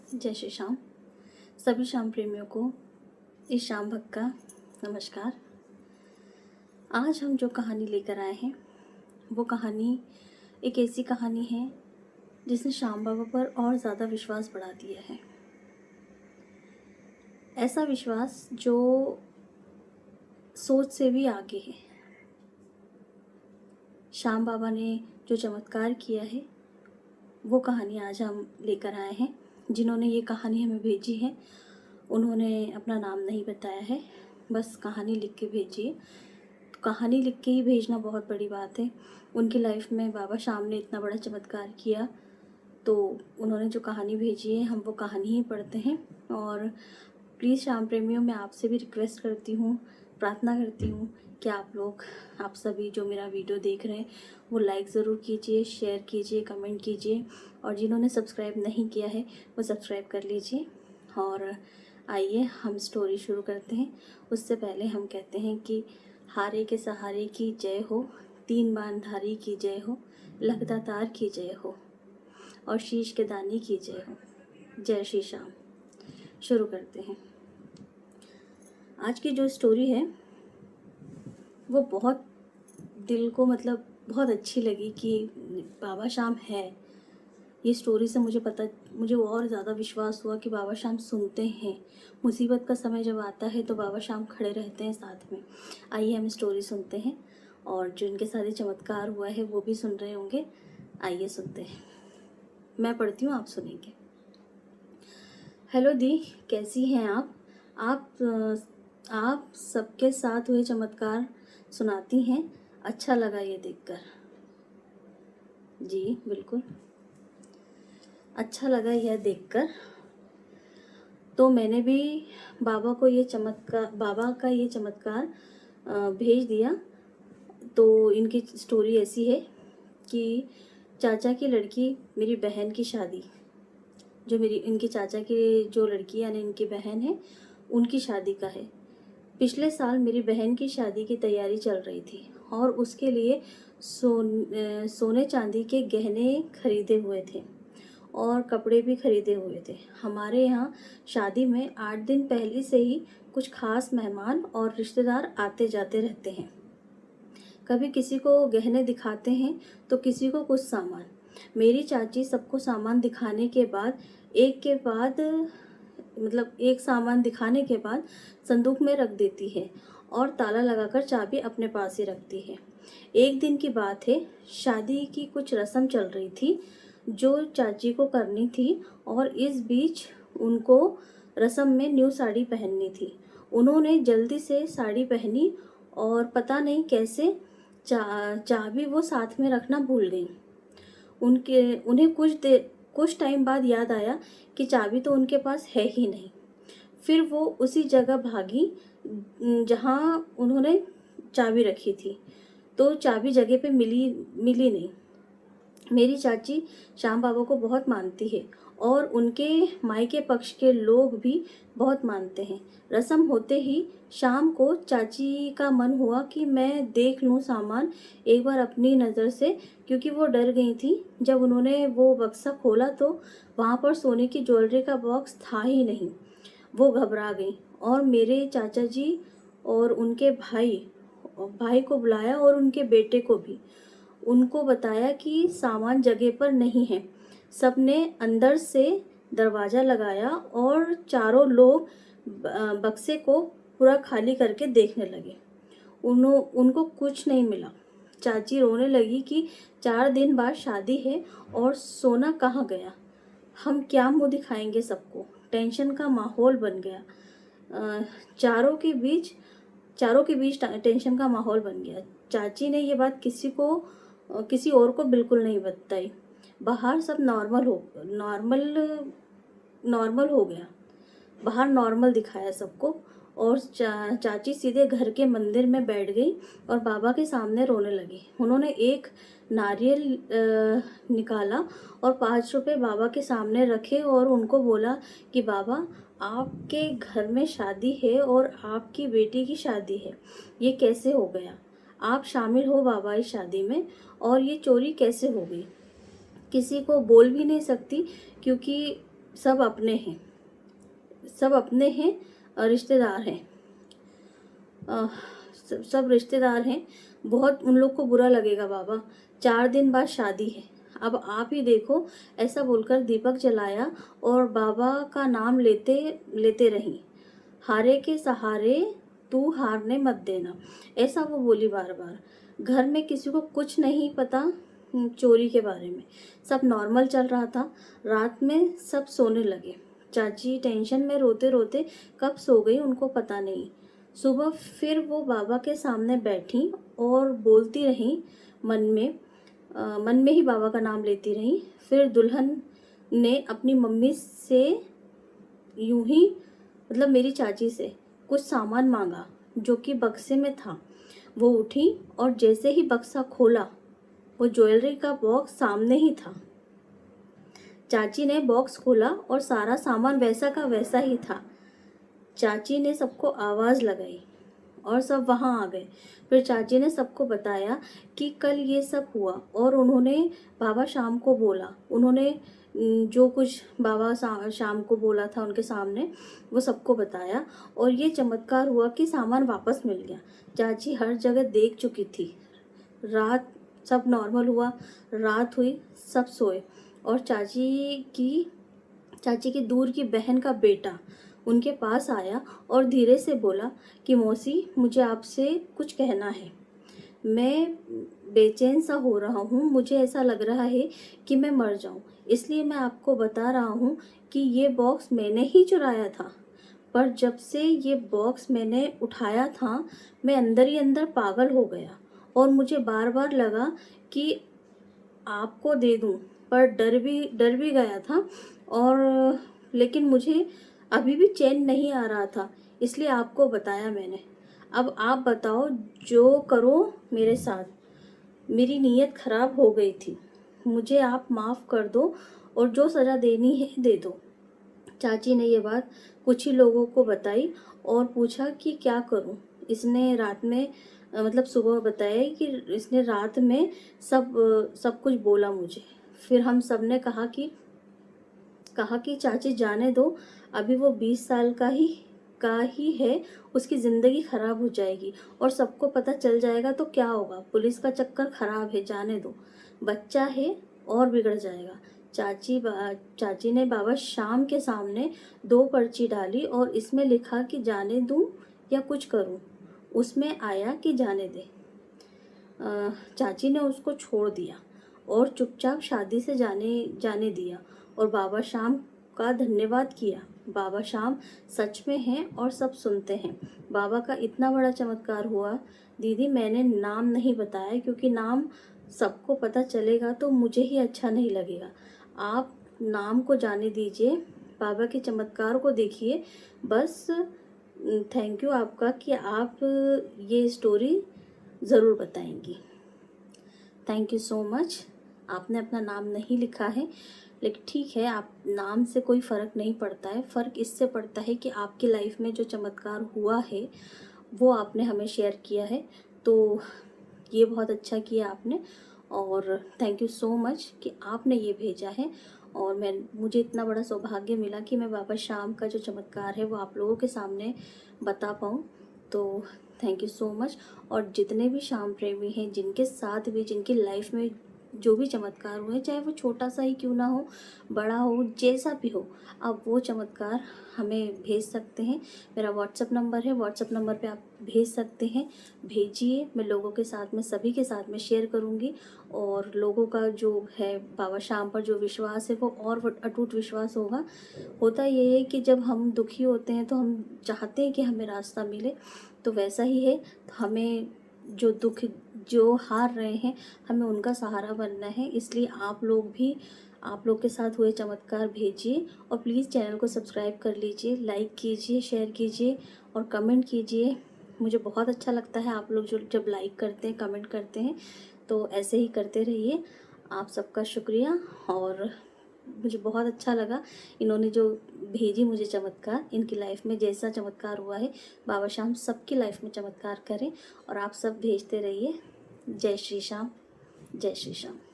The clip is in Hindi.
जय श्री श्याम। सभी श्याम प्रेमियों को इस श्याम भक्त का नमस्कार। आज हम जो कहानी लेकर आए हैं वो कहानी एक ऐसी कहानी है जिसने श्याम बाबा पर और ज़्यादा विश्वास बढ़ा दिया है। ऐसा विश्वास जो सोच से भी आगे है। श्याम बाबा ने जो चमत्कार किया है वो कहानी आज हम लेकर आए हैं। जिन्होंने ये कहानी हमें भेजी है उन्होंने अपना नाम नहीं बताया है, बस कहानी लिख के भेजी है। तो कहानी लिख के ही भेजना बहुत बड़ी बात है। उनकी लाइफ में बाबा श्याम ने इतना बड़ा चमत्कार किया तो उन्होंने जो कहानी भेजी है हम वो कहानी ही पढ़ते हैं। और प्लीज़ श्याम प्रेमियों, मैं आपसे भी रिक्वेस्ट करती हूँ, प्रार्थना करती हूँ कि आप सभी जो मेरा वीडियो देख रहे हैं वो लाइक ज़रूर कीजिए, शेयर कीजिए, कमेंट कीजिए और जिन्होंने सब्सक्राइब नहीं किया है वो सब्सक्राइब कर लीजिए। और आइए हम स्टोरी शुरू करते हैं। उससे पहले हम कहते हैं कि हारे के सहारे की जय हो, तीन बांधारी की जय हो, लखदातार की जय हो और शीश के दानी की जय हो। जय श्री श्याम। शुरू करते हैं। आज की जो स्टोरी है वो बहुत दिल को बहुत अच्छी लगी कि बाबा श्याम है। ये स्टोरी से मुझे और ज़्यादा विश्वास हुआ कि बाबा श्याम सुनते हैं। मुसीबत का समय जब आता है तो बाबा श्याम खड़े रहते हैं साथ में। आइए हम स्टोरी सुनते हैं और जो इनके साथ चमत्कार हुआ है वो भी सुन रहे होंगे। आइए सुनते हैं। मैं पढ़ती हूँ, आप सुनेंगे। हेलो दी, कैसी हैं आप सबके साथ हुए चमत्कार सुनाती हैं। अच्छा लगा ये देखकर। जी बिल्कुल, अच्छा लगा यह देखकर। तो मैंने भी बाबा का ये चमत्कार भेज दिया। तो इनकी स्टोरी ऐसी है कि चाचा की लड़की, मेरी बहन की शादी, इनके चाचा की जो लड़की यानी इनकी बहन है उनकी शादी का है। पिछले साल मेरी बहन की शादी की तैयारी चल रही थी और उसके लिए सोने चांदी के गहने खरीदे हुए थे और कपड़े भी खरीदे हुए थे। हमारे यहाँ शादी में 8 दिन पहले से ही कुछ खास मेहमान और रिश्तेदार आते जाते रहते हैं। कभी किसी को गहने दिखाते हैं तो किसी को कुछ सामान। मेरी चाची सबको सामान दिखाने के बाद एक सामान दिखाने के बाद संदूक में रख देती है और ताला लगाकर चाबी अपने पास ही रखती है। एक दिन की बात है, शादी की कुछ रस्म चल रही थी जो चाची को करनी थी और इस बीच उनको रस्म में न्यू साड़ी पहननी थी। उन्होंने जल्दी से साड़ी पहनी और पता नहीं कैसे चाबी वो साथ में रखना भूल गई। उन्हें कुछ टाइम बाद याद आया कि चाबी तो उनके पास है ही नहीं। फिर वो उसी जगह भागी जहाँ उन्होंने चाबी रखी थी, तो चाबी जगह पे मिली नहीं। मेरी चाची श्याम बाबा को बहुत मानती है और उनके मायके पक्ष के लोग भी बहुत मानते हैं। रस्म होते ही शाम को चाची का मन हुआ कि मैं देख लूँ सामान एक बार अपनी नज़र से, क्योंकि वो डर गई थी। जब उन्होंने वो बक्सा खोला तो वहाँ पर सोने की ज्वेलरी का बॉक्स था ही नहीं। वो घबरा गई और मेरे चाचा जी और उनके भाई को बुलाया और उनके बेटे को भी। उनको बताया कि सामान जगह पर नहीं है। सबने अंदर से दरवाज़ा लगाया और चारों लोग बक्से को पूरा खाली करके देखने लगे। उनको कुछ नहीं मिला। चाची रोने लगी कि 4 दिन बाद शादी है और सोना कहाँ गया, हम क्या मुंह दिखाएंगे सबको। टेंशन का माहौल बन गया। चारों के बीच टेंशन का माहौल बन गया। चाची ने ये बात किसी और को बिल्कुल नहीं बताई। बाहर सब नॉर्मल हो गया। बाहर नॉर्मल दिखाया सबको और चाची सीधे घर के मंदिर में बैठ गई और बाबा के सामने रोने लगी। उन्होंने एक नारियल निकाला और 5 रुपए बाबा के सामने रखे और उनको बोला कि बाबा, आपके घर में शादी है और आपकी बेटी की शादी है, ये कैसे हो गया? आप शामिल हो बाबा इस शादी में, और ये चोरी कैसे हो गई? किसी को बोल भी नहीं सकती क्योंकि सब अपने हैं, सब अपने हैं, रिश्तेदार हैं, सब रिश्तेदार हैं। बहुत उन लोग को बुरा लगेगा बाबा, 4 दिन बाद शादी है, अब आप ही देखो। ऐसा बोलकर दीपक जलाया और बाबा का नाम लेते लेते रही। हारे के सहारे तू हारने मत देना, ऐसा वो बोली बार बार। घर में किसी को कुछ नहीं पता चोरी के बारे में, सब नॉर्मल चल रहा था। रात में सब सोने लगे। चाची टेंशन में रोते रोते कब सो गई उनको पता नहीं। सुबह फिर वो बाबा के सामने बैठी और बोलती रही मन में ही बाबा का नाम लेती रही। फिर दुल्हन ने अपनी मम्मी से यूं ही, मतलब मेरी चाची से, कुछ सामान मांगा जो कि बक्से में था। वो उठी और जैसे ही बक्सा खोला, वो ज्वेलरी का बॉक्स सामने ही था। चाची ने बॉक्स खोला और सारा सामान वैसा का वैसा ही था। चाची ने सबको आवाज़ लगाई और सब वहाँ आ गए। फिर चाची ने सबको बताया कि कल ये सब हुआ और उन्होंने बाबा शाम को बोला। उन्होंने जो कुछ बाबा शाम को बोला था उनके सामने, वो सबको बताया और ये चमत्कार हुआ कि सामान वापस मिल गया। चाची हर जगह देख चुकी थी। रात सब नॉर्मल हुआ, रात हुई, सब सोए और चाची की दूर की बहन का बेटा उनके पास आया और धीरे से बोला कि मौसी, मुझे आपसे कुछ कहना है। मैं बेचैन सा हो रहा हूँ, मुझे ऐसा लग रहा है कि मैं मर जाऊँ, इसलिए मैं आपको बता रहा हूँ कि ये बॉक्स मैंने ही चुराया था। पर जब से ये बॉक्स मैंने उठाया था, मैं अंदर ही अंदर पागल हो गया और मुझे बार बार लगा कि आपको दे दूं, पर डर भी गया था और लेकिन मुझे अभी भी चैन नहीं आ रहा था, इसलिए आपको बताया मैंने। अब आप बताओ, जो करो मेरे साथ। मेरी नीयत खराब हो गई थी, मुझे आप माफ़ कर दो और जो सज़ा देनी है दे दो। चाची ने ये बात कुछ ही लोगों को बताई और पूछा कि क्या करूं। इसने रात में मतलब सुबह बताया कि इसने रात में सब कुछ बोला मुझे। फिर हम सब ने कहा कि चाची जाने दो, अभी वो 20 साल का ही है, उसकी ज़िंदगी खराब हो जाएगी और सबको पता चल जाएगा तो क्या होगा। पुलिस का चक्कर खराब है, जाने दो, बच्चा है और बिगड़ जाएगा। चाची ने बाबा शाम के सामने 2 पर्ची डाली और इसमें लिखा कि जाने दूं या कुछ करूं। उसमें आया कि जाने दे। चाची ने उसको छोड़ दिया और चुपचाप शादी से जाने दिया और बाबा शाम का धन्यवाद किया। बाबा शाम सच में हैं और सब सुनते हैं। बाबा का इतना बड़ा चमत्कार हुआ। दीदी, मैंने नाम नहीं बताया क्योंकि नाम सबको पता चलेगा तो मुझे ही अच्छा नहीं लगेगा। आप नाम को जाने दीजिए, बाबा के चमत्कार को देखिए बस। थैंक यू आपका कि आप ये स्टोरी ज़रूर बताएंगी। Thank you so much. आपने अपना नाम नहीं लिखा है, लेकिन ठीक है, आप नाम से कोई फ़र्क नहीं पड़ता है। फ़र्क इससे पड़ता है कि आपकी लाइफ में जो चमत्कार हुआ है वो आपने हमें शेयर किया है, तो ये बहुत अच्छा किया आपने। और थैंक यू सो मच कि आपने ये भेजा है और मुझे इतना बड़ा सौभाग्य मिला कि मैं बाबा शाम का जो चमत्कार है वो आप लोगों के सामने बता पाऊँ। तो थैंक यू सो मच। और जितने भी शाम प्रेमी हैं, जिनके साथ भी, जिनकी लाइफ में जो भी चमत्कार हुए, चाहे वो छोटा सा ही क्यों ना हो, बड़ा हो, जैसा भी हो, आप वो चमत्कार हमें भेज सकते हैं। मेरा व्हाट्सअप नंबर है, व्हाट्सअप नंबर पे आप भेज सकते हैं। भेजिए, मैं लोगों के साथ में, सभी के साथ में शेयर करूँगी। और लोगों का जो है बाबा शाम पर जो विश्वास है वो और अटूट विश्वास होगा। होता ये है कि जब हम दुखी होते हैं तो हम चाहते हैं कि हमें रास्ता मिले, तो वैसा ही है। तो हमें जो हार रहे हैं, हमें उनका सहारा बनना है। इसलिए आप लोग के साथ हुए चमत्कार भेजिए और प्लीज़ चैनल को सब्सक्राइब कर लीजिए, लाइक कीजिए, शेयर कीजिए और कमेंट कीजिए। मुझे बहुत अच्छा लगता है आप लोग जो जब लाइक करते हैं, कमेंट करते हैं, तो ऐसे ही करते रहिए। आप सबका शुक्रिया। और मुझे बहुत अच्छा लगा इन्होंने जो भेजी मुझे चमत्कार। इनकी लाइफ में जैसा चमत्कार हुआ है, बाबा शाम सबकी लाइफ में चमत्कार करें और आप सब भेजते रहिए। जय श्री श्याम, जय श्री श्याम।